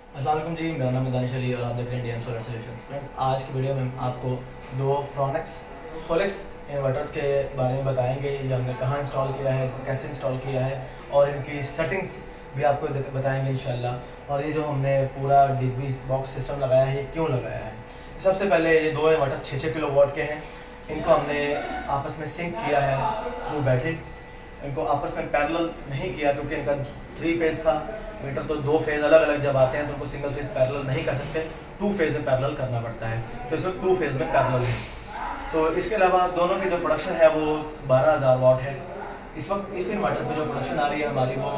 अस्सलाम वालेकुम जी, मेरा नाम है दानिश अली और आप देख रहे हैं इंडियन सोलर सोल्यूशंस। फ्रेंड्स, आज की वीडियो में हम आपको दो फ्रॉनेक्स सोलेक्स इन्वर्टर्स के बारे में बताएंगे। ये हमने कहाँ इंस्टॉल किया है, कैसे इंस्टॉल किया है और इनकी सेटिंग्स भी आपको बताएंगे इंशाल्लाह। और ये जो हमने पूरा डीबी बॉक्स सिस्टम लगाया है, ये क्यों लगाया है। सबसे पहले ये दो इन्वर्टर 6-6 किलो वाट के हैं। इनको हमने आपस में सिंक किया है थ्रू बैटरी। इनको आपस में पैरेलल नहीं किया क्योंकि इनका 3 फेज़ था मीटर, तो 2 फेज़ अलग अलग जब आते हैं तो उनको सिंगल फेज़ पैरेलल नहीं कर सकते, 2 फेज़ में पैरेलल करना पड़ता है। तो इसमें 2 फेज़ में पैरेलल है। तो इसके अलावा दोनों की जो प्रोडक्शन है वो 12,000 वाट है। इस वक्त इस इन्वर्टर में जो प्रोडक्शन आ रही है हमारी वो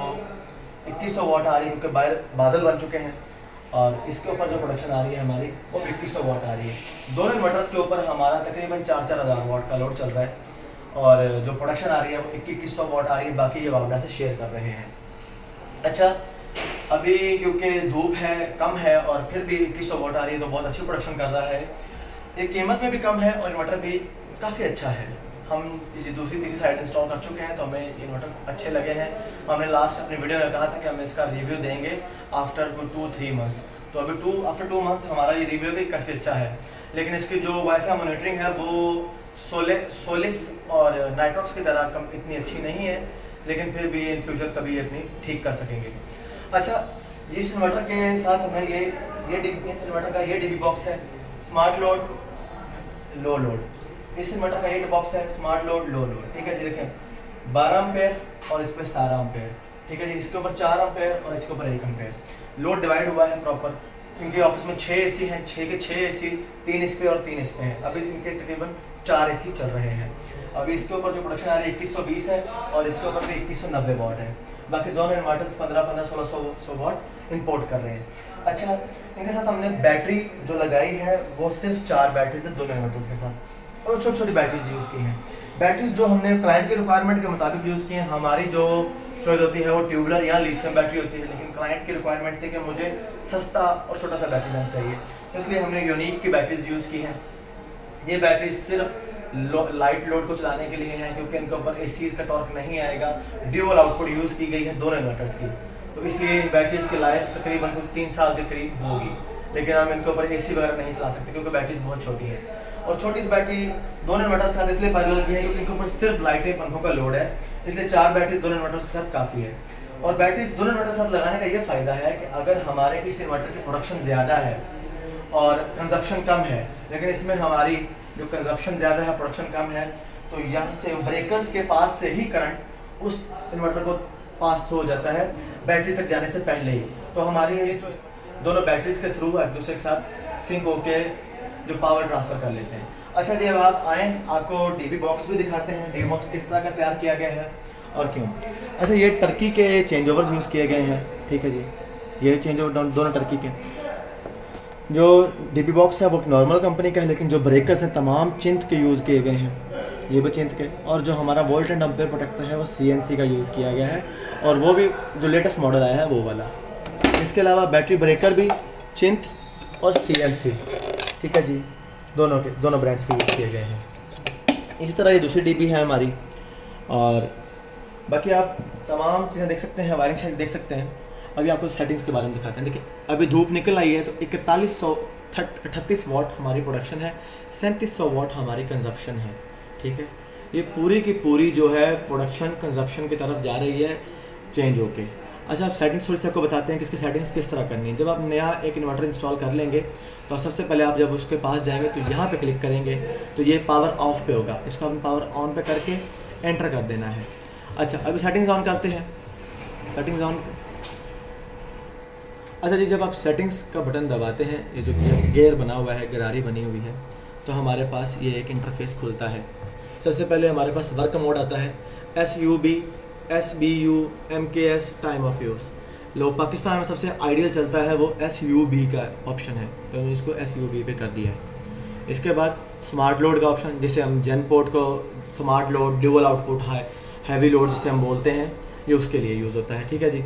2100 वाट आ रही है, क्योंकि बाहर बादल बन चुके हैं। और इसके ऊपर जो प्रोडक्शन आ रही है हमारी वो 2100 वाट आ रही है। दोनों इन्वर्टर्स के ऊपर हमारा तकरीबन 4-4 हज़ार वाट का लोड चल रहा है और जो प्रोडक्शन आ रही है वो 2100 वाट आ रही है। बाकी ये वावडा से शेयर कर रहे हैं। अच्छा, अभी क्योंकि धूप है, कम है और फिर भी 2100 वाट आ रही है तो बहुत अच्छी प्रोडक्शन कर रहा है। ये कीमत में भी कम है और इन्वर्टर भी काफ़ी अच्छा है। हम किसी दूसरी तीसरी साइड इंस्टॉल कर चुके हैं तो हमें इन्वर्टर अच्छे लगे हैं। हमने लास्ट अपनी वीडियो में कहा था कि हम इसका रिव्यू देंगे आफ्टर 2-3 मंथ्स। तो अभी आफ्टर 2 मंथ्स हमारा ये रिव्यू भी काफ़ी अच्छा है। लेकिन इसकी जो वाईफाई मॉनिटरिंग है वो सोलिस और नाइट्रॉक्स की तरह कम इतनी अच्छी नहीं है, लेकिन फिर भी इन फ्यूचर कभी अपनी ठीक कर सकेंगे। अच्छा, इस इन्वर्टर के साथ हमें ये इन्वर्टर का ये डीबी बॉक्स है, स्मार्ट लोड लो लोड। इस इन्वर्टर का ये बॉक्स है, स्मार्ट लोड लो लोड। ठीक है जी, देखें 12 एम्पेयर और इस पर 17 एम्पेयर। ठीक है जी, इसके ऊपर 4 एम्पेयर और इसके ऊपर 1 एम्पेयर। लोड डिवाइड हुआ है प्रॉपर, क्योंकि ऑफिस में 6 एसी हैं, 6 के 6 एसी, 3 इस पे और 3 इस पे हैं। अभी इनके तकरीबन 4 एसी चल रहे हैं। अभी इसके ऊपर जो प्रोडक्शन आ रही है 2120 है और इसके ऊपर भी 2190 वाट है। बाकी दोनों इन्वर्टर्स 15-16 वाट इंपोर्ट कर रहे हैं। अच्छा, इनके साथ हमने बैटरी जो लगाई है वो सिर्फ 4 बैटरीज है दोनों इन्वर्टर्स के साथ, और छोटी छोटी बैटरीज यूज़ की हैं। बैटरीज जो हमने क्लाइंट के रिक्वायरमेंट के मुताबिक यूज़ की हैं। हमारी जो चॉइस होती है वो ट्यूबुलर या लिथियम बैटरी होती है, लेकिन क्लाइंट की रिक्वायरमेंट थी कि मुझे सस्ता और छोटा सा बैटरी लेना चाहिए, इसलिए हमने यूनिक की बैटरीज यूज़ की हैं। ये बैटरी सिर्फ लाइट लोड को चलाने के लिए हैं, क्योंकि इनके ऊपर एसीज का टॉर्क नहीं आएगा। ड्यूअल आउटपुट यूज़ की गई है दोनों इन्वर्टर्स की, तो इसलिए इन बैटरीज की लाइफ तकरीबन 3 साल के करीब होगी। लेकिन हम इनके ऊपर एसी वगैरह नहीं चला सकते क्योंकि बैटरीज बहुत छोटी है। और छोटी सी बैटरी दोनों इन्वर्टर्स के साथ इसलिए पैरेलल की है क्योंकि इनके ऊपर सिर्फ लाइटें पंखों का लोड है, इसलिए 4 बैटरी दोनों इन्वर्टर्स के साथ काफ़ी है। और बैटरीज दोनों इन्वर्टर के साथ लगाने का ये फ़ायदा है कि अगर हमारे इस इन्वर्टर की प्रोडक्शन ज़्यादा है और कंजप्शन कम है, लेकिन इसमें हमारी जो कंजप्शन ज़्यादा है प्रोडक्शन कम है, तो यहाँ से ब्रेकर्स के पास से ही करंट उस इन्वर्टर को पास थ्रू हो जाता है बैटरी तक जाने से पहले ही। तो हमारी ये जो दोनों बैटरीज के थ्रू एक दूसरे के साथ सिंक होके जो पावर ट्रांसफ़र कर लेते हैं। अच्छा जी, अब आप आएँ, आपको डीबी बॉक्स भी दिखाते हैं, डीबी बॉक्स किस तरह का तैयार किया गया है और क्यों। अच्छा, ये टर्की के चेंज ओवर्स यूज़ किए गए हैं। ठीक है जी, ये चेंज ओवर दोनों टर्की के। जो डीबी बॉक्स है वो नॉर्मल कंपनी का है, लेकिन जो ब्रेकर्स हैं तमाम चिंत के यूज़ किए गए हैं, ये भी चिंत के। और जो हमारा वोल्ट एंड एम्पेयर प्रोटेक्टर है वो CNC का यूज़ किया गया है, और वो भी जो लेटेस्ट मॉडल आया है वो वाला। इसके अलावा बैटरी ब्रेकर भी चिंत और CNC, ठीक है जी, दोनों ब्रांड्स के यूज़ किए गए हैं। इसी तरह ये दूसरी डीबी है हमारी, और बाकी आप तमाम चीज़ें देख सकते हैं, वायरिंग शेड देख सकते हैं। अभी आपको सेटिंग्स के बारे में दिखाते हैं। देखिए, अभी धूप निकल आई है तो 4138 वाट हमारी प्रोडक्शन है, 3700 वाट हमारी कंजप्शन है। ठीक है, ये पूरी की पूरी जो है प्रोडक्शन कंजप्शन की तरफ जा रही है चेंज होके। अच्छा, आप सेटिंग्स थोड़ी सी आपको बताते हैं कि इसकी सेटिंग्स किस तरह करनी है। जब आप नया एक इन्वर्टर इंस्टॉल कर लेंगे तो सबसे पहले आप जब उसके पास जाएंगे तो यहाँ पे क्लिक करेंगे तो ये पावर ऑफ पे होगा, इसको हम पावर ऑन पे करके एंटर कर देना है। अच्छा, अभी सेटिंग्स ऑन करते हैं। Settings on. अच्छा जी, जब आप सेटिंग्स का बटन दबाते हैं, ये जो गेयर बना हुआ है, गरारी बनी हुई है, तो हमारे पास ये एक इंटरफेस खुलता है। सबसे पहले हमारे पास वर्क मोड आता है, SUB, SBU, MKS, time of use. लोग पाकिस्तान में सबसे आइडियल चलता है वो SUB का ऑप्शन है, तो मैंने इसको SUB पे कर दिया है। इसके बाद स्मार्ट लोड का ऑप्शन, जिसे हम जेन पोर्ट को smart load, dual output, heavy load जिसे हम बोलते हैं, ये उसके लिए यूज़ होता है। ठीक है जी,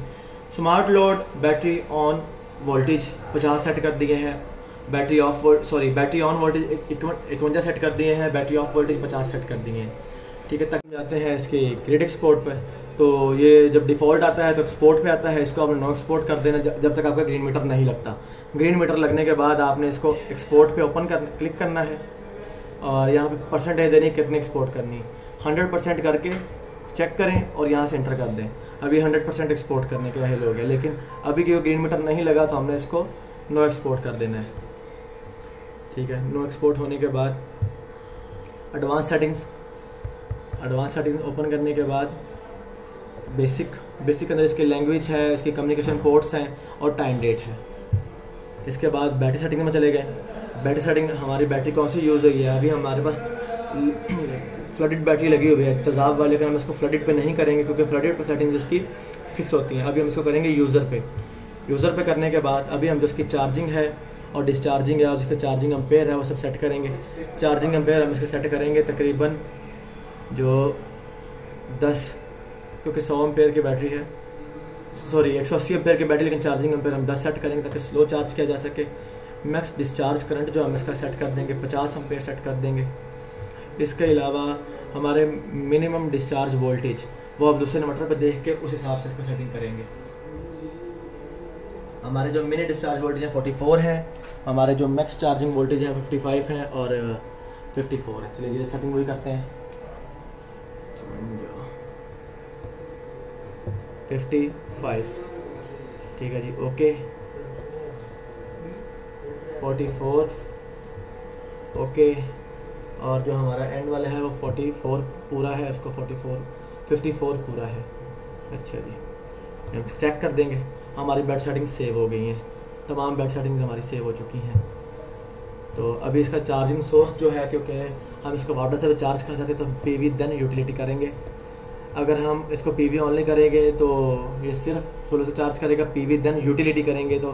smart load battery on voltage 50 set कर दिए हैं, बैटरी ऑन वोल्टेज 51 सेट कर दिए हैं, बैटरी ऑफ वोल्टेज 50 सेट कर दिए हैं। ठीक है, तक जाते हैं इसके ग्रिड एक्सपोर्ट पर। तो ये जब डिफ़ॉल्ट आता है तो एक्सपोर्ट पे आता है, इसको आपने नो एक्सपोर्ट कर देना जब तक आपका ग्रीन मीटर नहीं लगता। ग्रीन मीटर लगने के बाद आपने इसको एक्सपोर्ट पे ओपन कर क्लिक करना है और यहाँ पे परसेंटेज देनी कितनी एक्सपोर्ट करनी, 100% करके चेक करें और यहाँ से एंटर कर दें। अभी 100% एक्सपोर्ट करने के लिए हो गया, लेकिन अभी क्योंकि ग्रीन मीटर नहीं लगा तो हमने इसको नो एक्सपोर्ट कर देना है। ठीक है, नो एक्सपोर्ट होने के बाद एडवांस सेटिंग्स ओपन करने के बाद बेसिक अंदर इसकी लैंग्वेज है, इसकी कम्युनिकेशन पोर्ट्स हैं और टाइम डेट है। इसके बाद बैटरी सेटिंग में चले गए। बैटरी सेटिंग, हमारी बैटरी कौन सी यूज़ हुई है, अभी हमारे पास फ्लडेड बैटरी लगी हुई है तेज़ाब वाले, लेकिन हम इसको फ्लडेड पे नहीं करेंगे क्योंकि फ्लडेड पे सेटिंग्स इसकी फिक्स होती हैं। अभी हम इसको करेंगे यूज़र पे करने के बाद अभी हम जो इसकी चार्जिंग है और डिस्चार्जिंग है और इसका चार्जिंग एम्पेयर है वो सब सेट करेंगे। चार्जिंग एम्पेयर हम इसके सेट करेंगे तकरीबन जो 10, क्योंकि 100 एम्पेयर की बैटरी है, सॉरी 180 एम्पेयर की बैटरी, लेकिन चार्जिंग एम्पेयर हम 10 सेट करेंगे ताकि स्लो चार्ज किया जा सके। मैक्स डिस्चार्ज करंट जो हम इसका सेट कर देंगे 50 एम्पेयर सेट कर देंगे। इसके अलावा हमारे मिनिमम डिस्चार्ज वोल्टेज वो आप दूसरे इन्वर्टर पे देख के उस हिसाब से इसको सेटिंग करेंगे। हमारे जो मिनी डिस्चार्ज वोल्टेज है 44 है, हमारे जो मैक्स चार्जिंग वोल्टेज है 55 है और 54 है। चलिए ये सेटिंग वही करते हैं, 55, ठीक है जी, ओके। 44 ओके, और जो हमारा एंड वाला है वो 44 पूरा है, उसको 54 पूरा है। अच्छा जी, हम चेक कर देंगे। हमारी बेड सेटिंग्स सेव हो गई हैं, तमाम बेड सेटिंग्स हमारी सेव हो चुकी हैं। तो अभी इसका चार्जिंग सोर्स जो है, क्योंकि हम इसको वाटर से भी चार्ज करना चाहते हैं तो पीवी देन यूटिलिटी करेंगे। अगर हम इसको पीवी ऑनली करेंगे तो ये सिर्फ सोलर से चार्ज करेगा, पीवी देन यूटिलिटी करेंगे तो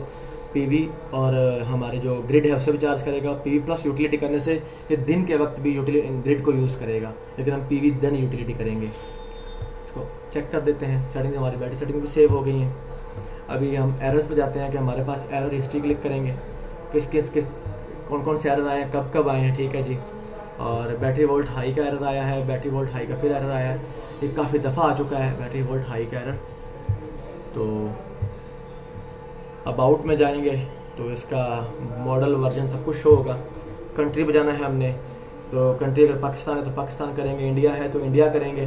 पीवी और हमारे जो ग्रिड है उससे भी चार्ज करेगा। पीवी प्लस यूटिलिटी करने से ये दिन के वक्त भी ग्रिड को यूज़ करेगा, लेकिन हम पीवी देन यूटिलिटी करेंगे। इसको चेक कर देते हैं। सेटिंग हमारी बैटरी सेटिंग भी सेव हो गई हैं। अभी हम एरर्स पे जाते हैं कि हमारे पास एरर हिस्ट्री क्लिक करेंगे, किस कौन से एरर आए हैं, कब आए हैं। ठीक है जी, और बैटरी वोल्ट हाई का एरर आया है, बैटरी वोल्ट हाई का फिर एरर आया है, ये काफ़ी दफ़ा आ चुका है बैटरी वोल्ट हाई का एरर। तो अबाउट में जाएंगे तो इसका मॉडल वर्जन सब कुछ शो होगा। कंट्री पे जाना है हमने, तो कंट्री अगर पाकिस्तान है तो पाकिस्तान करेंगे, इंडिया है तो इंडिया करेंगे,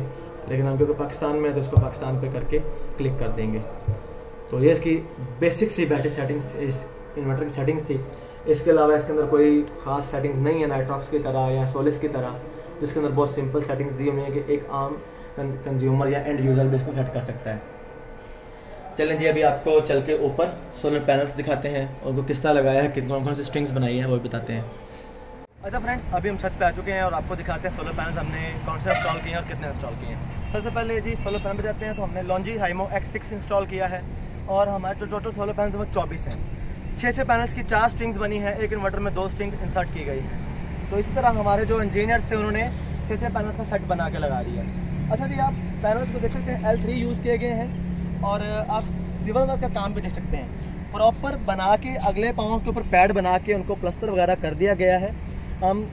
लेकिन हम क्योंकि पाकिस्तान में है तो इसको पाकिस्तान पे करके क्लिक कर देंगे। तो ये इसकी बेसिक सी बैटरी सेटिंग्स, इस इन्वर्टर की सेटिंग्स थी। इसके अलावा इसके अंदर कोई ख़ास सेटिंग्स नहीं है नाइट्रॉक्स की तरह या सोलिस की तरह, जिसके अंदर बहुत सिंपल सेटिंग्स दी हुई है कि एक आम कंज्यूमर या एंड यूज़र भी इसको सेट कर सकता है। चलें जी, अभी आपको चल के ऊपर सोलर पैनल्स दिखाते हैं और वो किस तरह लगाया है, कौन कौन सी स्ट्रिंग्स बनाई है वो भी बताते हैं। अच्छा फ्रेंड्स, अभी हम छत पे आ चुके हैं और आपको दिखाते हैं सोलर पैनल्स हमने कौन से इंस्टॉल किए हैं और कितने इंस्टॉल किए हैं। सबसे पहले जी सोलर पैनल पे जाते हैं तो हमने लॉन्जी हाइमो X6 इंस्टॉल किया है और हमारे जो टोटल सोलर पैनल्स वो 24 हैं। 6 पैनल्स की 4 स्ट्रिंग्स बनी है, एक इन्वर्टर में 2 स्ट्रिंग इंसर्ट की गई है। तो इसी तरह हमारे जो इंजीनियर्स थे उन्होंने 6 पैनल्स का सेट बना के लगा दिया। अच्छा जी, आप पैनल्स को देख सकते हैं L3 यूज़ किए गए हैं और आप सिविल वर्क का काम भी देख सकते हैं। प्रॉपर बना के अगले पाँव के ऊपर पैड बना के उनको प्लस्तर वगैरह कर दिया गया है। हम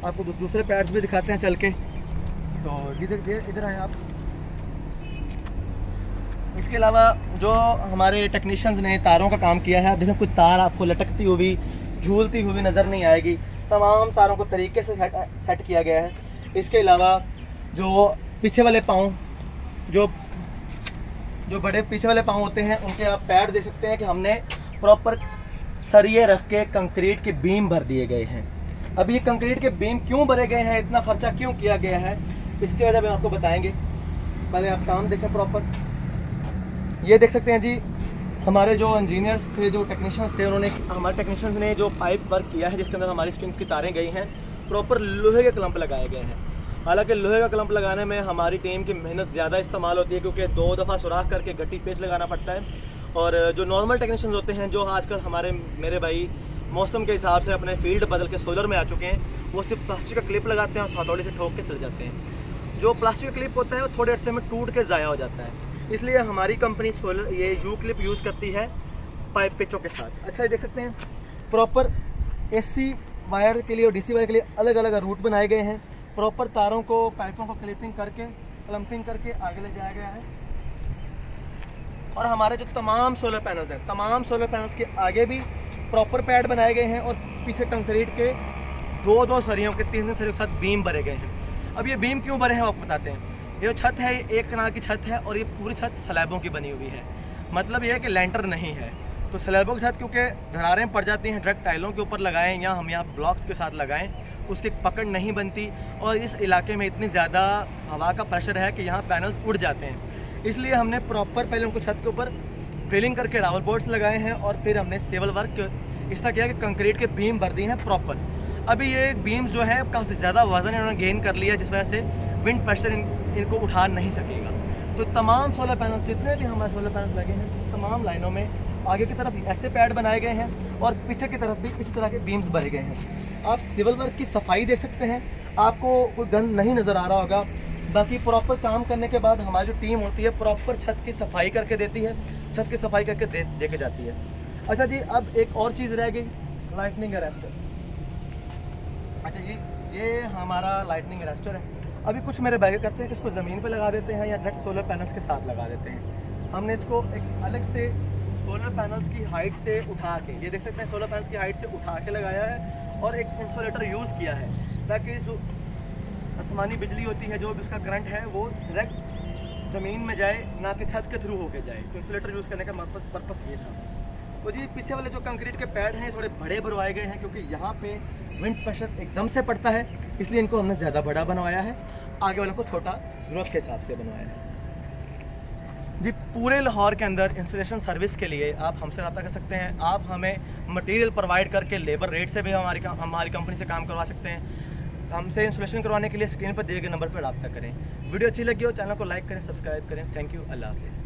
आपको दूसरे पैड्स भी दिखाते हैं चल के। तो इधर आए आप। इसके अलावा जो हमारे टेक्नीशियंस ने तारों का काम किया है, आप देखें कुछ तार आपको लटकती हुई झूलती हुई नज़र नहीं आएगी, तमाम तारों को तरीके से सेट किया गया है। इसके अलावा जो पीछे वाले पाँव, जो बड़े पीछे वाले पाँव होते हैं, उनके आप पैड देख सकते हैं कि हमने प्रॉपर सरिये रख के कंक्रीट के बीम भर दिए गए हैं। अब ये कंक्रीट के बीम क्यों भरे गए हैं, इतना खर्चा क्यों किया गया है, इसके वजह में आपको बताएंगे। पहले आप काम देखें प्रॉपर। ये देख सकते हैं जी, हमारे जो इंजीनियर्स थे, जो टेक्नीशियंस थे, हमारे टेक्नीशियंस ने जो पाइप वर्क किया है जिसके अंदर हमारी स्ट्रिंग्स की तारें गई हैं, प्रॉपर लोहे के क्लम्प लगाए गए हैं। हालांकि लोहे का क्लम्प लगाने में हमारी टीम की मेहनत ज़्यादा इस्तेमाल होती है क्योंकि 2 दफ़ा सुराख करके गट्टी पेच लगाना पड़ता है। और जो नॉर्मल टेक्नीशियंस होते हैं, जो आजकल मेरे भाई मौसम के हिसाब से अपने फील्ड बदल के सोलर में आ चुके हैं, वो सिर्फ प्लास्टिक का क्लिप लगाते हैं और हथौड़ी से ठोक के चले जाते हैं। जो प्लास्टिक का क्लिप होता है वो थोड़े अरसे में टूट के ज़ाया हो जाता है, इसलिए हमारी कंपनी सोलर ये यू क्लिप यूज़ करती है पाइप पिचों के साथ। अच्छा, ये देख सकते हैं प्रॉपर AC वायर के लिए और DC वायर के लिए अलग अलग रूट बनाए गए हैं। प्रॉपर तारों को, पाइपों को क्लिपिंग करके, क्लम्पिंग करके आगे ले जाया गया है। और हमारे जो तमाम सोलर पैनल्स हैं, तमाम सोलर पैनल्स के आगे भी प्रॉपर पैड बनाए गए हैं और पीछे कंक्रीट के दो सरियों के 3 सरियों के साथ बीम भरे गए हैं। अब ये बीम क्यों भरे हैं आपको बताते हैं। ये जो छत है, ये 1 कनाल की छत है और ये पूरी छत स्लैबों की बनी हुई है। मतलब ये है कि लेंटर नहीं है, तो स्लैबों के साथ क्योंकि दरारें पड़ जाती हैं, डायरेक्ट टाइलों के ऊपर लगाएं या हम यहाँ ब्लॉक्स के साथ लगाएं, उसकी पकड़ नहीं बनती और इस इलाके में इतनी ज़्यादा हवा का प्रेशर है कि यहाँ पैनल्स उड़ जाते हैं। इसलिए हमने प्रॉपर पहले उनको छत के ऊपर ड्रिलिंग करके रावल बोर्ड्स लगाए हैं और फिर हमने सिविल वर्क इस तरह किया कि कंक्रीट के बीम भर दिए हैं प्रॉपर। अभी ये बीम्स जो है काफ़ी ज़्यादा वजन इन्होंने गेन कर लिया, जिस वजह से विंड प्रेशर इनको उठा नहीं सकेगा। तो तमाम सोलर पैनल, जितने भी हमारे सोलर पैनल लगे हैं, तमाम लाइनों में आगे की तरफ ऐसे पैड बनाए गए हैं और पीछे की तरफ भी इसी तरह के बीम्स भरे गए हैं। आप सिविल वर्क की सफाई देख सकते हैं, आपको कोई गंद नहीं नज़र आ रहा होगा। बाकी प्रॉपर काम करने के बाद हमारी जो टीम होती है प्रॉपर छत की सफाई करके देती है, छत की सफाई करके दे के जाती है। अच्छा जी, अब एक और चीज़ रह गई, लाइटनिंग अरेस्टर। अच्छा जी, ये हमारा लाइटनिंग अरेस्टर है। अभी कुछ मेरे भाई करते हैं कि इसको ज़मीन पे लगा देते हैं या डायरेक्ट सोलर पैनल्स के साथ लगा देते हैं। हमने इसको एक अलग से सोलर पैनल्स की हाइट से उठा के, ये देख सकते हैं सोलर पैनल्स की हाइट से उठा के लगाया है और एक इंसुलेटर यूज़ किया है ताकि जो आसमानी बिजली होती है, जो भी उसका करंट है, वो डायरेक्ट ज़मीन में जाए, ना कि छत के थ्रू होके जाए। तो इंसुलेटर यूज़ करने का पर्पस ये था। तो जी पीछे वाले जो कंक्रीट के पैड हैं थोड़े बड़े बनवाए गए हैं क्योंकि यहाँ पे विंड प्रेशर एकदम से पड़ता है, इसलिए इनको हमने ज़्यादा बड़ा बनवाया है, आगे वालों को छोटा ज़रूरत के हिसाब से बनवाया है। जी पूरे लाहौर के अंदर इंस्टॉलेशन सर्विस के लिए आप हमसे रब्ता कर सकते हैं। आप हमें मटेरियल प्रोवाइड करके लेबर रेट से भी हमारी कंपनी से काम करवा सकते हैं। हमसे इंस्टॉलेशन करवाने के लिए स्क्रीन पर दिए गए नंबर पर रब्ता करें। वीडियो अच्छी लगी हो चैनल को लाइक करें, सब्सक्राइब करें। थैंक यू, अल्लाह हाफिज़।